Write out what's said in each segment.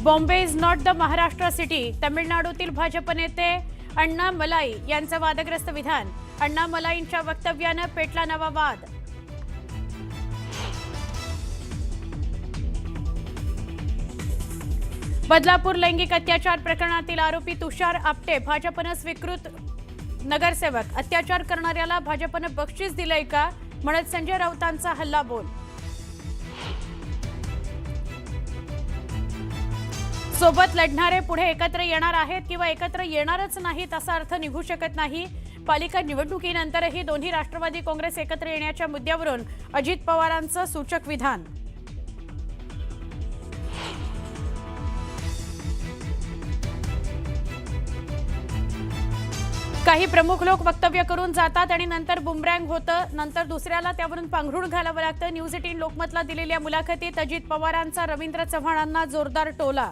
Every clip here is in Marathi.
Bombay is not the Maharashtra city. तमिळनाडूतील भाजप नेते अण्णामलाई यांचं वादग्रस्त विधान. अण्णामलाईंच्या वक्तव्यानं पेटला नवा वाद. बदलापूर लैंगिक अत्याचार प्रकरणातील आरोपी तुषार आपटे भाजपनं स्वीकृत नगरसेवक. अत्याचार करणाऱ्याला भाजपनं बक्षीस दिलंय का म्हणत संजय राऊतांचा हल्लाबोल. सोबत लढणारे पुढे एकत्र येणार आहेत किंवा एकत्र येणारच नाहीत असा अर्थ निघू शकत नाही. पालिका निवडणुकीनंतरही दोन्ही राष्ट्रवादी काँग्रेस एकत्र येण्याच्या मुद्द्यावरून अजित पवारांचं सूचक विधान. काही प्रमुख लोक वक्तव्य करून जातात आणि नंतर बुमरँग होतं. नंतर दुसऱ्याला त्यावरून पांघरूण घालावं लागतं. न्यूज 18 लोकमतला दिलेल्या मुलाखतीत अजित पवारांचा रवींद्र चव्हाणांना जोरदार टोला.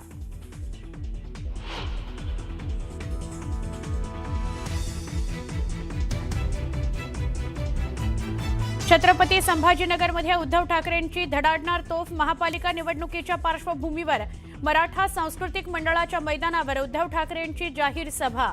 छत्रपती संभाजीनगरमध्ये उद्धव ठाकरेंची धडाडणार तोफ. महापालिका निवडणुकीच्या पार्श्वभूमीवर मराठा सांस्कृतिक मंडळाच्या मैदानावर उद्धव ठाकरेंची जाहीर सभा.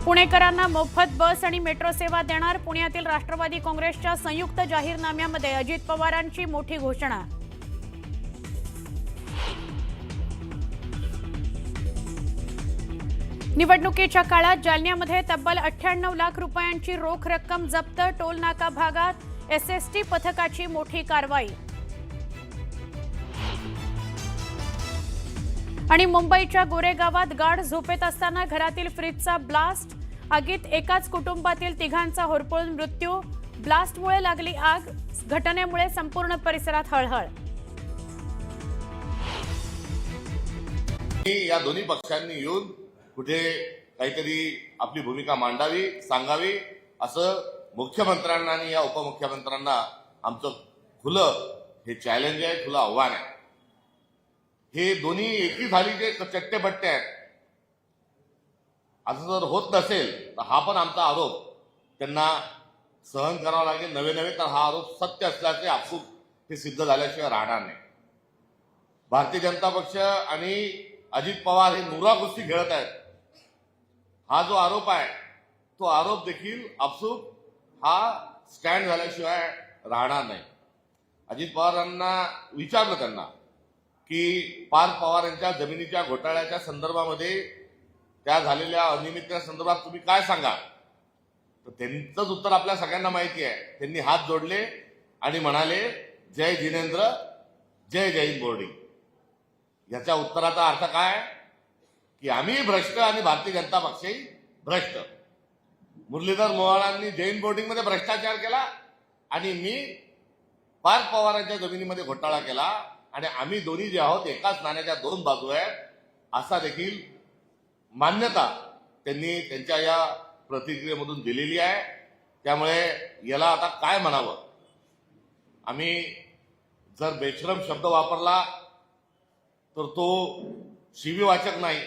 पुणेकरांना मोफत बस आणि मेट्रो सेवा देणार. पुण्यातील राष्ट्रवादी काँग्रेसच्या संयुक्त जाहीरनाम्यामध्ये अजित पवारांची मोठी घोषणा. निवडणुकीच्या काळात जालन्यामध्ये तब्बल 98 लाख रुपयांची रोख रक्कम जप्त. टोल नाका भागात एसएसटी पथकाची मोठी कारवाई. आणि मुंबईच्या गोरेगावात गाढ झोपेत असताना घरातील फ्रीजचा ब्लास्ट. आगीत एकाच कुटुंबातील तिघांचा होरपळून मृत्यू. ब्लास्टमुळे लागली आग. घटनेमुळे संपूर्ण परिसरात हळहळ. या दोन्ही पक्षांनी येऊन कुठे काहीतरी आपली भूमिका मांडावी, सांगावी, असं मुख्यमंत्र्यांना आणि या उपमुख्यमंत्र्यांना आमचं खुलं हे चॅलेंज आहे, खुलं आव्हान आहे. हे दोन्ही एकी झालीचे चट्टेबट्टे आहेत. असं जर होत नसेल तर हा पण आमचा आरोप त्यांना सहन करावा लागेल. नवे तर हा आरोप सत्य असल्याचे आपसूक हे सिद्ध झाल्याशिवाय राहणार नाही. भारतीय जनता पक्ष आणि अजित पवार हे नुरा कुस्ती खेळत आहेत. हा जो आरोप आहे तो आरोप देखील आपसूक हा स्टँड झाल्याशिवाय राहणार नाही. अजित पवारांना विचारलं त्यांना की पार्थ पवार यांच्या जमिनीच्या घोटाळ्याच्या संदर्भामध्ये त्या झालेल्या अनियमिततेच्या संदर्भात तुम्ही काय सांगा. तर त्यांचंच उत्तर आपल्या सगळ्यांना माहिती आहे. त्यांनी हात जोडले आणि म्हणाले, जय जिनेंद्र, जय जैन बोर्डी. याच्या उत्तराचा अर्थ काय की आम्ही भ्रष्ट आणि भारतीय जनता पक्षही भ्रष्ट. मुरलीधर मोहोळांनी जैन बोर्डिंगमध्ये भ्रष्टाचार केला आणि मी पार्थ पवारांच्या जमिनीमध्ये घोटाळा केला आणि आम्ही दोन्ही जे आहोत एकाच नाण्याच्या दोन बाजू आहेत असा देखील मान्यता त्यांनी त्यांच्या या प्रतिक्रियेमधून दिलेली आहे. त्यामुळे याला आता काय म्हणावं. आम्ही जर बेशरम शब्द वापरला तर तो शिवीवाचक नाही,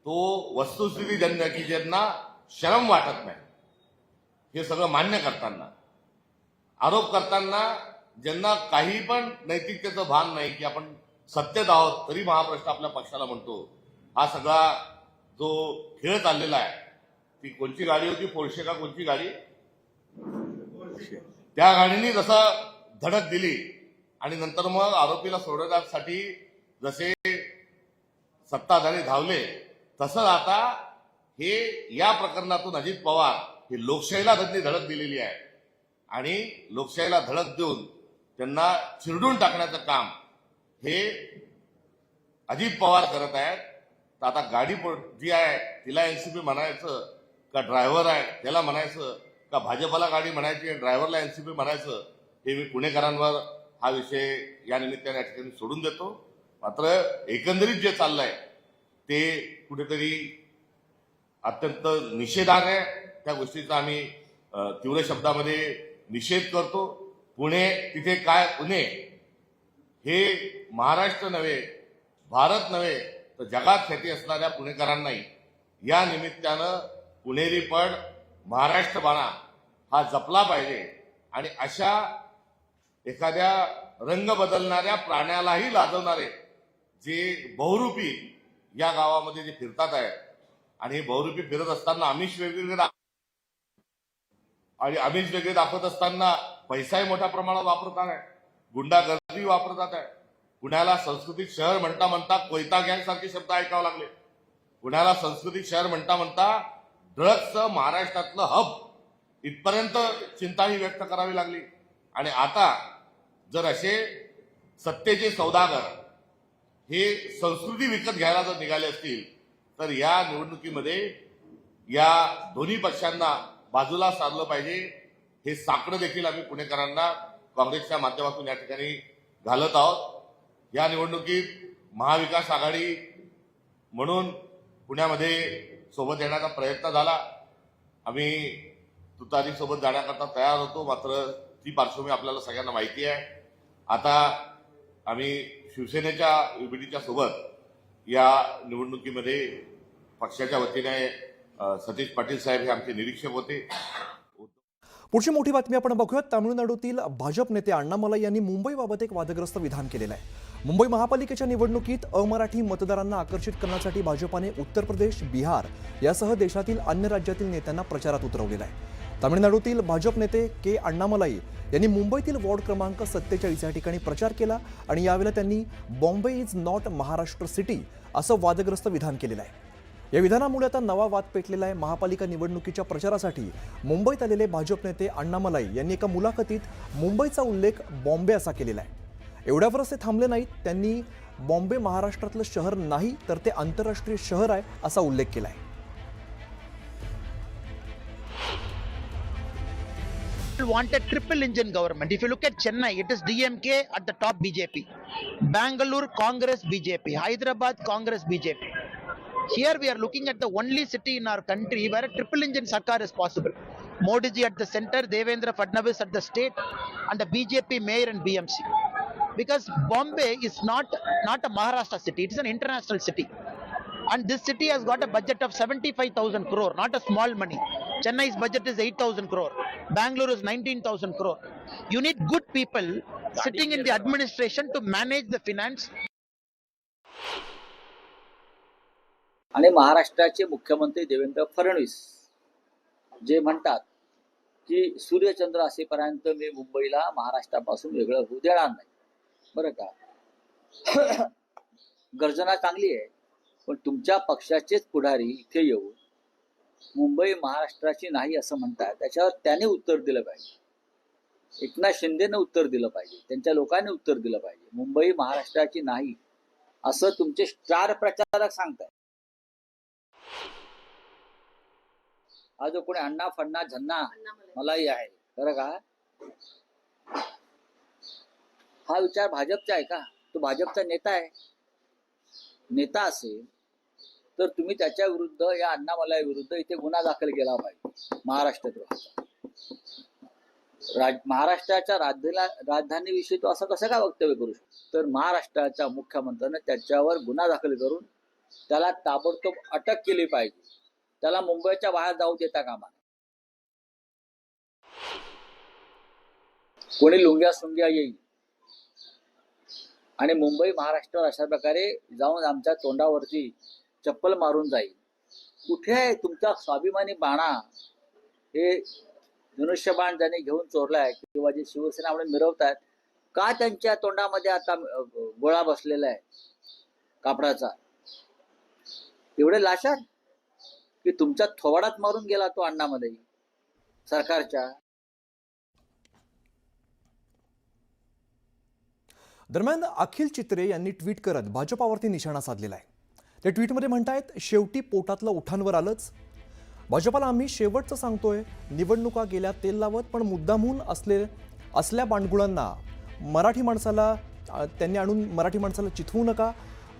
तो वस्तुस्थिती जन्य की ज्यांना शरम वाटत नाही. हे सगळं मान्य करताना, आरोप करताना ज्यांना काही पण नैतिकतेचं भान नाही की आपण सत्तेत आहोत तरी महाप्रश्न आपल्या पक्षाला म्हणतो, हा सगळा जो खेळ चाललेला आहे. ती कोणची गाडी होती, पोर्शे का कोणची गाडी, त्या गाडीने जसं धडक दिली आणि नंतर मग आरोपीला सोडवण्यासाठी जसे सत्ताधारी धावले तसं आता हे या प्रकरणातून अजित पवार हे लोकशाहीला त्यांनी धडक दिलेली आहे आणि लोकशाहीला धडक देऊन त्यांना चिरडून टाकण्याचं काम हे अजित पवार करत आहेत. तर आता गाडी जी आहे तिला एनसीपी म्हणायचं का ड्रायव्हर आहे त्याला म्हणायचं का भाजपला गाडी म्हणायची ड्रायव्हरला एनसीपी म्हणायचं, हे मी पुणेकरांवर हा विषय या निमित्ताने या ठिकाणी सोडून देतो. मात्र एकंदरीत जे चाललंय ते कुठेतरी अत्यंत निषेधार्ह आहे. त्या गोष्टीचा आम्ही तीव्र शब्दामध्ये निषेध करतो. पुणे तिथे काय, पुणे हे महाराष्ट्र नव्हे, भारत नव्हे तर जगात ख्याती असणाऱ्या पुणेकरांनाही या निमित्तानं पुणेरीपण, महाराष्ट्रबाणा हा जपला पाहिजे. आणि अशा एखाद्या रंग बदलणाऱ्या प्राण्यालाही लाजवणारे जे बहुरूपी या गावामध्ये जे फिरतात आहेत आणि हे बहुरूपी फिरत असताना आमिष वेगवेगळे आणि आमिष वेगळे दाखवत असताना पैसाही मोठ्या प्रमाणात वापरतात आहे, गुंडागर्दी वापरतात आहे. पुण्याला संस्कृतिक शहर म्हणता म्हणता कोयता गँग सारखे शब्द ऐकावे लागले. पुण्याला संस्कृतिक शहर म्हणता म्हणता ड्रग्सचं महाराष्ट्रातलं हब इथपर्यंत चिंताही व्यक्त करावी लागली. आणि आता जर असे सत्तेचे सौदागर हे संस्कृती विकत घ्यायला जर निघाले असतील तर या निवडणुकीमध्ये या दोन्ही पक्षांना बाजूला सारलं पाहिजे. हे साकडं देखील आम्ही पुणेकरांना काँग्रेसच्या माध्यमातून या ठिकाणी घालत आहोत. या निवडणुकीत महाविकास आघाडी म्हणून पुण्यामध्ये सोबत येण्याचा प्रयत्न झाला. आम्ही तुतारीसोबत जाण्याकरता तयार होतो, मात्र ती पार्श्वभूमी आपल्याला सगळ्यांना माहिती आहे. आता आम्ही शिवसेनेच्या युबीटीच्या सोबत या निवडणुकीमध्ये पक्षाच्या वतीने सतीश पाटील साहेब हे आमचे निरीक्षक होते. पुढची मोठी बातमी आपण बघूयात. तामिळनाडूतील भाजप नेते अण्णामलाई यांनी मुंबईबाबत एक वादग्रस्त विधान केलेलं आहे. मुंबई महापालिकेच्या निवडणुकीत अमराठी मतदारांना आकर्षित करण्यासाठी भाजपाने उत्तर प्रदेश, बिहार यासह देशातील अन्य राज्यातील नेत्यांना प्रचारात उतरवलेलं आहे. तामिळनाडूतील भाजप नेते के अण्णामलाई यांनी मुंबईतील वॉर्ड क्रमांक 47 या ठिकाणी प्रचार केला आणि यावेळेला त्यांनी Bombay is not Maharashtra city असं वादग्रस्त विधान केलेलं आहे. या विधानामुळे आता नवा वाद पेटलेला आहे. महापालिका निवडणुकीच्या प्रचारासाठी मुंबईत आलेले भाजप नेते अण्णामलाई यांनी एका मुलाखतीत मुंबईचा उल्लेख बॉम्बे असा केलेला आहे. एवढ्यावरच ते थांबले नाहीत, त्यांनी बॉम्बे महाराष्ट्रातलं शहर नाही तर ते आंतरराष्ट्रीय शहर आहे असा उल्लेख केला आहे. Want a triple engine government. If you look at Chennai, it is DMK at the top, BJP. Bangalore, Congress, BJP. Hyderabad, Congress, BJP. Here we are looking at the only city in our country where a triple engine Sarkar is possible. Modi ji at the center, Devendra Fadnavis at the state, and the BJP mayor and BMC. Because Bombay is not a Maharashtra city, it is an international city. And this city has got a budget of 75,000 crore, not a small money. Chennai's budget is 8,000 crore. Bangalore is 19,000 crore. You need good people sitting in the administration to manage the finance. आणि महाराष्ट्राचे मुख्यमंत्री देवेंद्र फडणवीस जे म्हणतात की सूर्यचंद्र असेपर्यंत मी मुंबईला महाराष्ट्रापासून वेगळं होऊ देणार नाही. बरं का, गर्जना चांगली आहे, पण तुमच्या पक्षाचेच पुढारी इथे येऊन मुंबई महाराष्ट्राची नाही असं म्हणतात, त्याच्यावर त्याने उत्तर दिलं पाहिजे. एकनाथ शिंदेनं उत्तर दिलं पाहिजे, त्यांच्या लोकांनी उत्तर दिलं पाहिजे. मुंबई महाराष्ट्राची नाही असं तुमचे स्टार प्रचारक सांगताय. हा जो कोणी अण्णा फडणा झन्ना मलाही आहे, बरं का, हा विचार भाजपचा आहे का? तो भाजपचा नेता आहे. नेता असेल तर तुम्ही त्याच्या विरुद्ध, या अण्णामलाई विरुद्ध इथे गुन्हा दाखल केला पाहिजे. महाराष्ट्रात महाराष्ट्राच्या राजधानीविषयी तो असं कसं काय वक्तव्य करू शकतो? तर महाराष्ट्राच्या मुख्यमंत्र्याने त्याच्यावर गुन्हा दाखल करून त्याला ताबडतोब अटक केली पाहिजे. त्याला मुंबईच्या बाहेर जाऊ देता कामा. कोणी लुंग्या सुंग्या येईल आणि मुंबई महाराष्ट्र अशा प्रकारे जाऊन आमच्या तोंडावरती चप्पल मारून जाईल. कुठे आहे तुमचा स्वाभिमानी बाणा? हे धनुष्यबाण ज्याने घेऊन चोरलाय किंवा जे शिवसेना म्हणून मिरवतायत, का त्यांच्या तोंडामध्ये आता गोळा बसलेला आहे कापडाचा? एवढे लाशात की तुमच्या थोबाडात मारून गेला तो अण्णामध्ये सरकारच्या. दरम्यान अखिल चित्रे यांनी ट्विट करत भाजपावरती निशाणा साधलेला आहे. ते ट्विटमध्ये म्हणतायत, शेवटी पोटातलं उठांवर आलंच. भाजपाला आम्ही शेवटचं सांगतोय, निवडणुका गेल्या तेल लावत, पण मुद्दामहून असल्या बांडगुळांना त्यांनी आणून मराठी माणसाला चिथवू नका.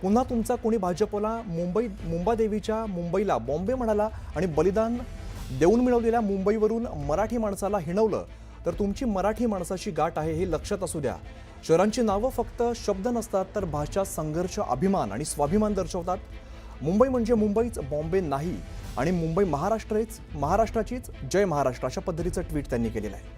पुन्हा तुमचा कोणी भाजपला मुंबादेवीच्या मुंबईला बॉम्बे म्हणाला आणि बलिदान देऊन मिळवलेल्या मुंबईवरून मराठी माणसाला हिणवलं तर तुमची मराठी माणसाची गाठ आहे हे लक्षात असू द्या. शहरांची नावं फक्त शब्द नसतात, तर भाषा, संघर्ष, अभिमान आणि स्वाभिमान दर्शवतात. मुंबई म्हणजे मुंबईच, बॉम्बे नाही. आणि मुंबई महाराष्ट्राचीच, जय महाराष्ट्र अशा पद्धतीचं ट्विट त्यांनी केलेलं आहे.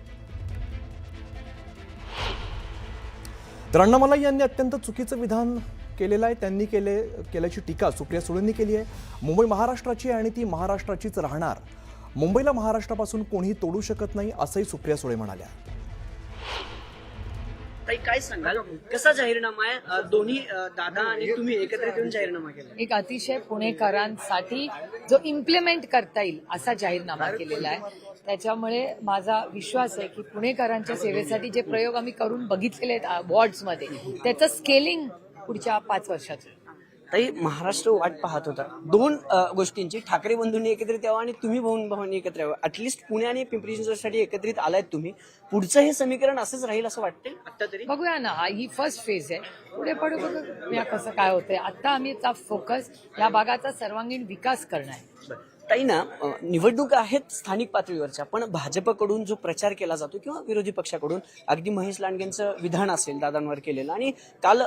तर अण्णामलाई यांनी अत्यंत चुकीचं विधान केलेलं आहे. त्यांनी केल्याची टीका सुप्रिया सुळेंनी केली आहे. मुंबई महाराष्ट्राची आहे आणि ती महाराष्ट्राचीच राहणार. मुंबईला महाराष्ट्रापासून कोणीही तोडू शकत नाही असंही सुप्रिया सुळे म्हणाल्या. ताई काय सांगाल, कसा जाहीरनामा आहे? दोन्ही दादा आणि तुम्ही एकत्रित येऊन जाहीरनामा केला. एक अतिशय पुणेकरांसाठी जो इम्प्लिमेंट करता येईल असा जाहीरनामा केलेला आहे. त्याच्यामुळे माझा विश्वास आहे की पुणेकरांच्या सेवेसाठी जे प्रयोग आम्ही करून बघितलेले आहेत वॉर्ड्समध्ये, त्याचं स्केलिंग पुढच्या 5 वर्षाचं. ताई, महाराष्ट्र वाट पाहत होता दोन गोष्टींची. ठाकरे बंधूंनी एकत्रित यावं आणि तुम्ही भावांनी एकत्र यावं. ऍटलिस्ट पुणे आणि पिंपरी चिंचवडसाठी एकत्रित आलायत तुम्ही. पुढचं हे समीकरण असंच राहील असं वाटतंय आता तरी? बघूया ना, ही फर्स्ट फेज आहे. पुढे बघूया कसं काय होतंय. आता आम्हीचा फोकस या भागाचा सर्वांगीण विकास करणं आहे. ताई ना, निवडणूक आहेत स्थानिक पातळीवरच्या, पण भाजपकडून जो प्रचार केला जातो किंवा विरोधी पक्षाकडून, अगदी महेश लांडगेंचं विधान असेल दादांवर केलेलं, आणि काल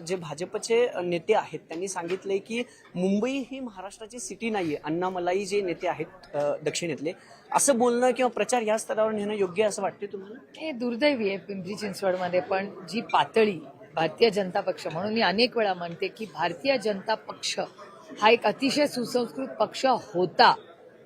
जे भाजपचे नेते आहेत त्यांनी सांगितलंय की मुंबई ही महाराष्ट्राची सिटी नाहीये. अण्णामलाई जे नेते आहेत दक्षिणेतले, असं बोलणं किंवा प्रचार या स्तरावर नेणं योग्य असं वाटते तुम्हाला? हे दुर्दैवी आहे. पिंपरी चिंचवडमध्ये पण जी पातळी भारतीय जनता पक्ष, म्हणून मी अनेक वेळा म्हणते की भारतीय जनता पक्ष हा एक अतिशय सुसंस्कृत पक्ष होता.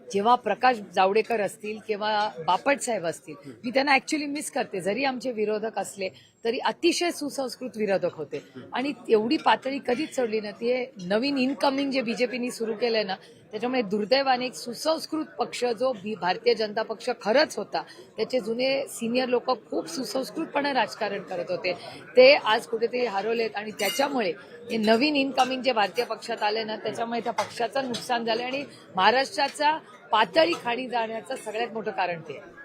जेव्हा प्रकाश जावडेकर असतील किंवा बापट साहेब असतील, मी त्यांना ऍक्च्युली मिस करते. जरी आमचे विरोधक असले तरी अतिशय सुसंस्कृत विरोधक होते आणि एवढी पातळी कधीच चढली नव्हती. हे नवीन इनकमिंग जे बीजेपीनी सुरू केलंय ना, त्याच्यामुळे दुर्दैवाने एक सुसंस्कृत पक्ष जो भारतीय जनता पक्ष खरंच होता, त्याचे जुने सिनियर लोक खूप सुसंस्कृतपणे राजकारण करत होते, ते आज कुठेतरी हरवलेत. आणि त्याच्यामुळे हे नवीन इनकमिंग जे भारतीय पक्षात आले ना, त्याच्यामुळे त्या पक्षाचं नुकसान झालं आणि महाराष्ट्राचा पातळी खाली जाण्याचं सगळ्यात मोठं कारण ते आहे.